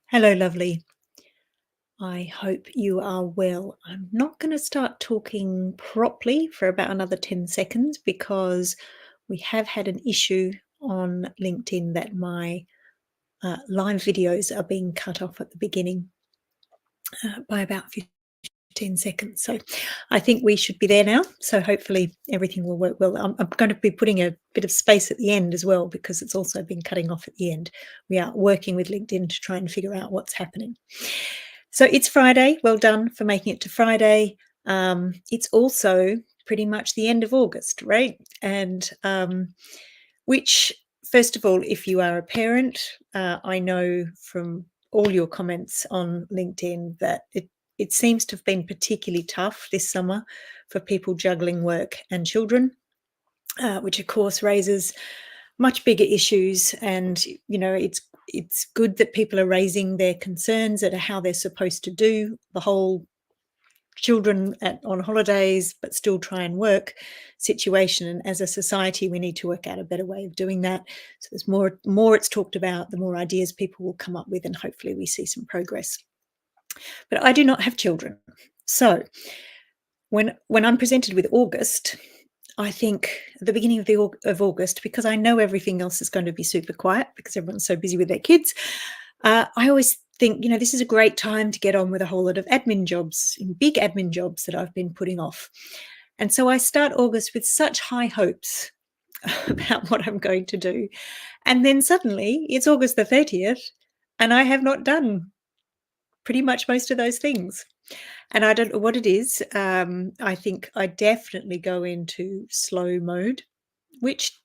Hello, lovely. I hope you are well. I'm not going to start talking properly for about another 10 seconds because we have had an issue on LinkedIn that my live videos are being cut off at the beginning by about 15 seconds. So I think we should be there now. So hopefully everything will work well. I'm going to be putting a bit of space at the end as well because it's also been cutting off at the end. We are working with LinkedIn to try and figure out what's happening. So it's Friday. Well done for making it to Friday. It's also pretty much the end of August, right? And which, first of all, if you are a parent, I know from all your comments on LinkedIn that it seems to have been particularly tough this summer for people juggling work and children, which of course raises much bigger issues. And it's good that people are raising their concerns at how they're supposed to do the whole children on holidays but still try and work situation. And as a society, we need to work out a better way of doing that. So there's more it's talked about, the more ideas people will come up with, and hopefully we see some progress. But I do not have children. So when I'm presented with August, I think at the beginning of August, because I know everything else is going to be super quiet because everyone's so busy with their kids, I always think, this is a great time to get on with a whole lot of admin jobs, big admin jobs that I've been putting off. And so I start August with such high hopes about what I'm going to do. And then suddenly it's August the 30th and I have not done pretty much most of those things. And I don't know what it is. I think I definitely go into slow mode, which,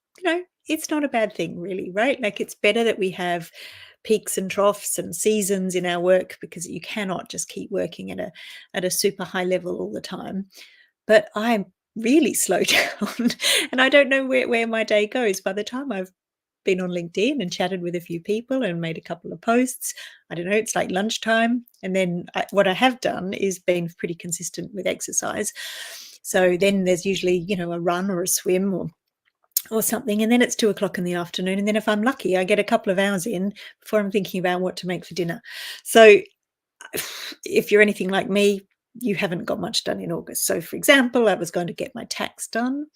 it's not a bad thing really, right? Like, it's better that we have peaks and troughs and seasons in our work because you cannot just keep working at a super high level all the time. But I'm really slow down and I don't know where my day goes. By the time I've been on LinkedIn and chatted with a few people and made a couple of posts, I don't know, it's like lunchtime. And then what I have done is been pretty consistent with exercise. So then there's usually, a run or a swim or something, and then it's 2 o'clock in the afternoon. And then if I'm lucky, I get a couple of hours in before I'm thinking about what to make for dinner. So if you're anything like me, you haven't got much done in August. So for example, I was going to get my tax done.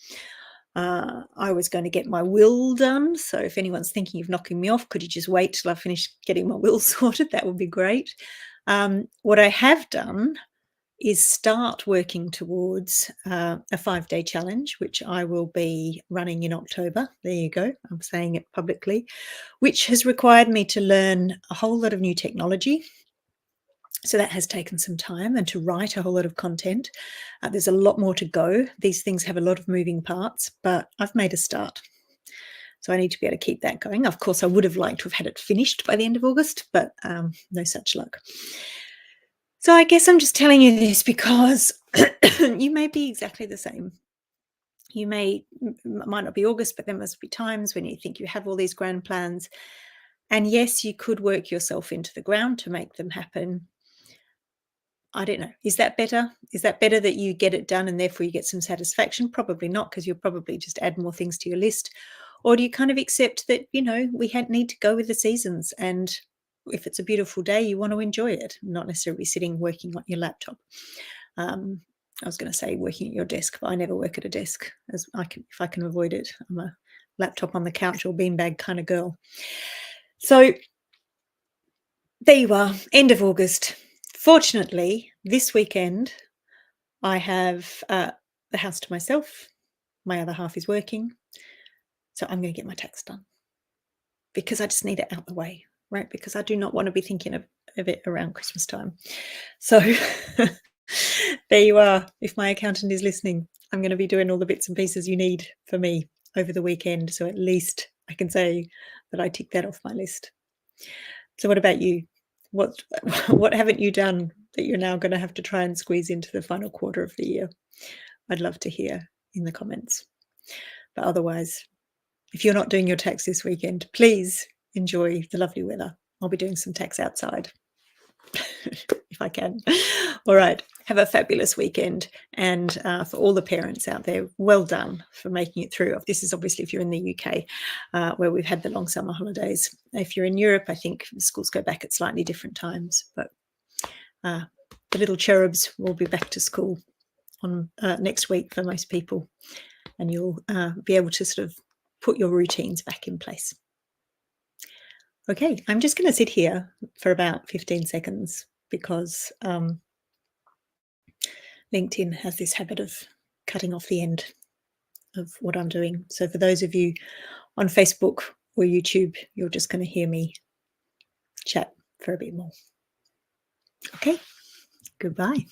I was going to get my will done. So if anyone's thinking of knocking me off, could you just wait till I finish getting my will sorted? That would be great. What I have done is start working towards a 5-day challenge, which I will be running in October. There you go. I'm saying it publicly, which has required me to learn a whole lot of new technology. So that has taken some time, and to write a whole lot of content. There's a lot more to go. These things have a lot of moving parts, but I've made a start. So I need to be able to keep that going. Of course, I would have liked to have had it finished by the end of August, but no such luck. So I guess I'm just telling you this because you may be exactly the same. You might not be August, but there must be times when you think you have all these grand plans. And yes, you could work yourself into the ground to make them happen. I don't know. Is that better? Is that better that you get it done and therefore you get some satisfaction? Probably not, because you'll probably just add more things to your list. Or do you kind of accept that, we need to go with the seasons, and if it's a beautiful day, you want to enjoy it, not necessarily sitting working on your laptop. I was going to say working at your desk, but I never work at a desk if I can avoid it. I'm a laptop on the couch or beanbag kind of girl. So there you are, end of August. Fortunately, this weekend, I have the house to myself. My other half is working. So I'm going to get my tax done because I just need it out the way, right? Because I do not want to be thinking of it around Christmas time. So there you are. If my accountant is listening, I'm going to be doing all the bits and pieces you need for me over the weekend. So at least I can say that I tick that off my list. So what about you? What haven't you done that you're now going to have to try and squeeze into the final quarter of the year? I'd love to hear in the comments. But otherwise, if you're not doing your tax this weekend, please enjoy the lovely weather. I'll be doing some tax outside. if I can. All right. Have a fabulous weekend. And for all the parents out there, well done for making it through. This is obviously if you're in the UK, where we've had the long summer holidays. If you're in Europe, I think schools go back at slightly different times. But the little cherubs will be back to school on next week for most people. And you'll be able to sort of put your routines back in place. Okay, I'm just going to sit here for about 15 seconds because LinkedIn has this habit of cutting off the end of what I'm doing. So for those of you on Facebook or YouTube, you're just going to hear me chat for a bit more. Okay, goodbye.